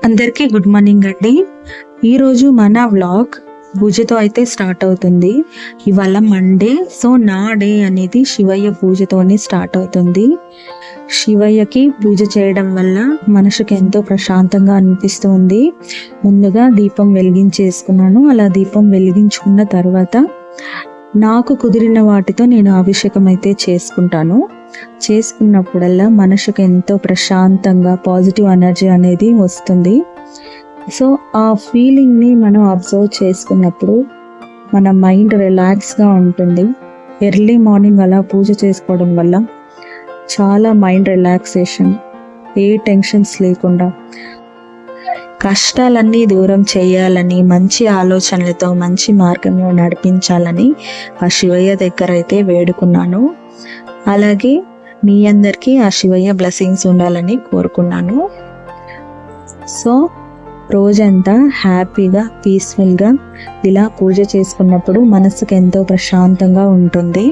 అందరికీ good morning అండి. ఈరోజు మన వ్లాగ్ పూజతో అయితే స్టార్ట్ అవుతుంది. ఇవాళ మండే, సో నా డే అనేది శివయ్య పూజతోనే స్టార్ట్ అవుతుంది. శివయ్యకి పూజ చేయడం వల్ల మనసుకి ఎంతో ప్రశాంతంగా అనిపిస్తుంది. ముందుగా దీపం వెలిగించేసుకున్నాను. అలా దీపం వెలిగించుకున్న తర్వాత నాకు కుదిరిన వాటితో నేను అభిషేకం అయితే చేసుకుంటాను. చేసుకున్నప్పుడల్లా మనసుకు ఎంతో ప్రశాంతంగా పాజిటివ్ ఎనర్జీ అనేది వస్తుంది. సో ఆ ఫీలింగ్ని మనం అబ్జర్వ్ చేసుకున్నప్పుడు మన మైండ్ రిలాక్స్గా ఉంటుంది. ఎర్లీ మార్నింగ్ అలా పూజ చేసుకోవడం వల్ల చాలా మైండ్ రిలాక్సేషన్, ఏ టెన్షన్స్ లేకుండా కష్టాలన్నీ దూరం చేయాలని, మంచి ఆలోచనలతో మంచి మార్గంలో నడిపించాలని ఆ శివయ్య దగ్గర అయితే వేడుకున్నాను. అలాగే మీ అందరికీ ఆ శివయ్య బ్లెస్సింగ్స్ ఉండాలని కోరుకున్నాను. సో రోజంతా హ్యాపీగా పీస్ఫుల్గా ఇలా పూజ చేసుకున్నప్పుడు మనసుకు ఎంతో ప్రశాంతంగా ఉంటుంది.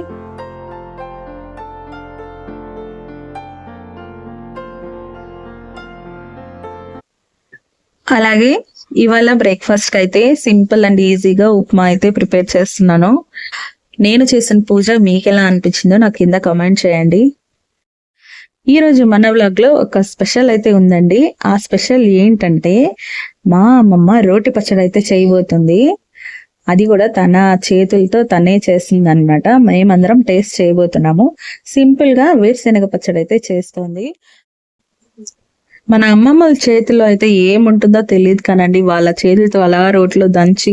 అలాగే ఇవాళ బ్రేక్ఫాస్ట్ అయితే సింపుల్ అండ్ ఈజీగా ఉప్మా అయితే ప్రిపేర్ చేస్తున్నాను. నేను చేసిన పూజ మీకు ఎలా అనిపించిందో నాకు కింద కామెంట్ చేయండి. ఈరోజు మన వ్లాగ్ లో ఒక స్పెషల్ అయితే ఉందండి. ఆ స్పెషల్ ఏంటంటే మా అమ్మమ్మ రోటి పచ్చడి అయితే చేయబోతుంది. అది కూడా తన చేతులతో తనే చేస్తుంది అనమాట. మేమందరం టేస్ట్ చేయబోతున్నాము. సింపుల్ గా వేరుశెనగ పచ్చడి అయితే చేస్తుంది. మన అమ్మమ్మల చేతిలో అయితే ఏముంటుందో తెలియదు కానండి, వాళ్ళ చేతులతో అలా రోట్లో దంచి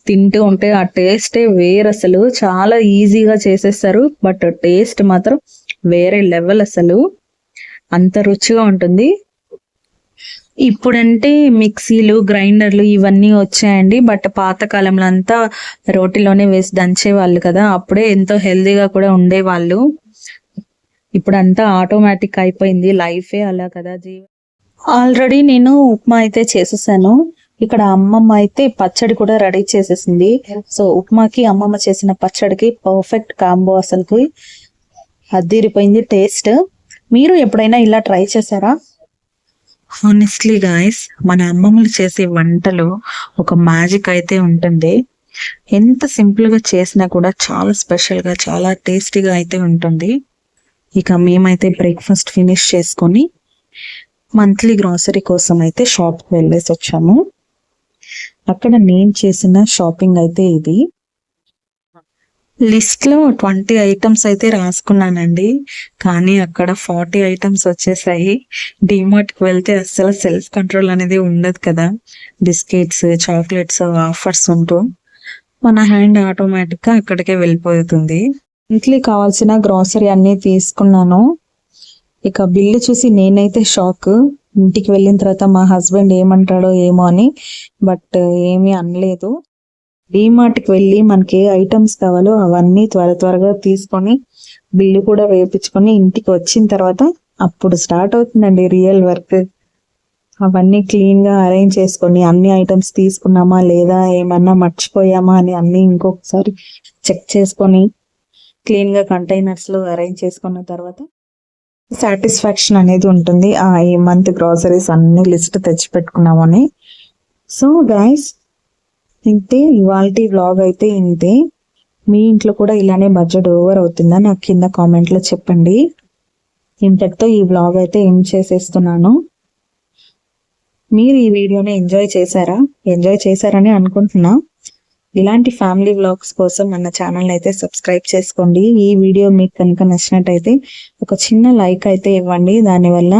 తింటూ ఉంటే ఆ టేస్టే వేరు. అసలు చాలా ఈజీగా చేసేస్తారు, బట్ టేస్ట్ మాత్రం వేరే లెవెల్. అసలు అంత రుచిగా ఉంటుంది. ఇప్పుడంటే మిక్సీలు, గ్రైండర్లు ఇవన్నీ వచ్చాయండి, బట్ పాతకాలంలో అంతా రోటిలోనే వేసి దంచేవాళ్ళు కదా. అప్పుడే ఎంతో హెల్దీగా కూడా ఉండేవాళ్ళు. ఇప్పుడు అంతా ఆటోమేటిక్ అయిపోయింది, లైఫే అలా కదా జీవనం. ఆల్రెడీ నేను ఉప్మా అయితే చేసేసాను. ఇక్కడ అమ్మమ్మ అయితే పచ్చడి కూడా రెడీ చేసేసింది. సో ఉప్మాకి అమ్మమ్మ చేసిన పచ్చడికి పర్ఫెక్ట్ కాంబో. అసలుకి అదిరిపోయింది టేస్ట్. మీరు ఎప్పుడైనా ఇలా ట్రై చేశారా? హానెస్ట్లీ గాయస్, మన అమ్మమ్మలు చేసే వంటలో ఒక మ్యాజిక్ అయితే ఉంటుంది. ఎంత సింపుల్ గా చేసినా కూడా చాలా స్పెషల్ గా, చాలా టేస్టీగా అయితే ఉంటుంది. ఇక మేమైతే బ్రేక్ఫాస్ట్ ఫినిష్ చేసుకొని మంత్లీ గ్రాసరీ కోసం అయితే షాప్కి వెళ్ళేసి వచ్చాము. అక్కడ నేను చేసిన షాపింగ్ అయితే ఇది. లిస్ట్ లో 20 ఐటమ్స్ అయితే రాసుకున్నానండి, కానీ అక్కడ 40 ఐటమ్స్ వచ్చేసాయి. డిమార్ట్ కి వెళ్తే అస్సలు సెల్ఫ్ కంట్రోల్ అనేది ఉండదు కదా. బిస్కెట్స్, చాక్లెట్స్ ఆఫర్స్ ఉంటూ మన హ్యాండ్ ఆటోమేటిక్ గా అక్కడికే వెళ్ళిపోతుంది. మంత్లీ కావాల్సిన గ్రాసరీ అన్ని తీసుకున్నాను. ఇక బిల్లు చూసి నేనైతే షాక్. ఇంటికి వెళ్ళిన తర్వాత మా హస్బెండ్ ఏమంటాడో ఏమో అని, బట్ ఏమీ అనలేదు. డిమార్ట్కి వెళ్ళి మనకి ఏ ఐటమ్స్ కావాలో అవన్నీ త్వరగా తీసుకొని బిల్లు కూడా వేయించుకొని ఇంటికి వచ్చిన తర్వాత అప్పుడు స్టార్ట్ అవుతుందండి రియల్ వర్క్. అవన్నీ క్లీన్ గా అరేంజ్ చేసుకొని అన్ని ఐటమ్స్ తీసుకున్నామా లేదా, ఏమన్నా మర్చిపోయామా అని అన్ని ఇంకొకసారి చెక్ చేసుకొని క్లీన్ గా కంటైనర్స్ లో అరేంజ్ చేసుకున్న తర్వాత సాటిస్ఫాక్షన్ అనేది ఉంటుంది. ఈ మంత్ గ్రాసరీస్ అన్ని లిస్ట్ తెచ్చి పెట్టుకున్నామని. సో గైస్, ఇంతే ఇవాల్టి వ్లాగ్ అయితే ఇంతే. మీ ఇంట్లో కూడా ఇలానే బడ్జెట్ ఓవర్ అవుతుందా నాకు కింద కామెంట్ లో చెప్పండి. ఇంతటితో ఈ వ్లాగ్ అయితే ఎండ్ చేసేస్తున్నాను. మీరు ఈ వీడియోని ఎంజాయ్ చేశారని అనుకుంటున్నా. ఇలాంటి ఫ్యామిలీ వ్లాగ్స్ కోసం మన ఛానల్ అయితే సబ్స్క్రైబ్ చేసుకోండి. ఈ వీడియో మీకు కనుక నచ్చినట్టయితే ఒక చిన్న లైక్ అయితే ఇవ్వండి. దానివల్ల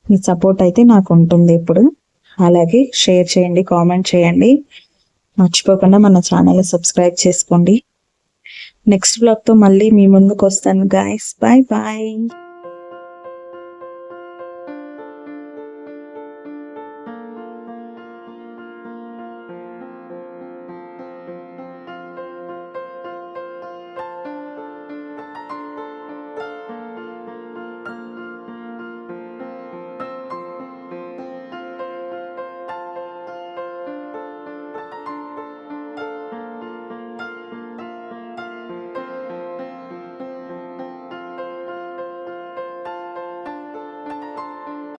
మీ సపోర్ట్ అయితే నాకు ఉంటుంది ఇప్పుడు. అలాగే షేర్ చేయండి, కామెంట్ చేయండి. మర్చిపోకుండా మన ఛానల్ సబ్స్క్రైబ్ చేసుకోండి. నెక్స్ట్ వ్లాగ్తో మళ్ళీ మీ ముందుకు వస్తాను గాయస్. Bye bye.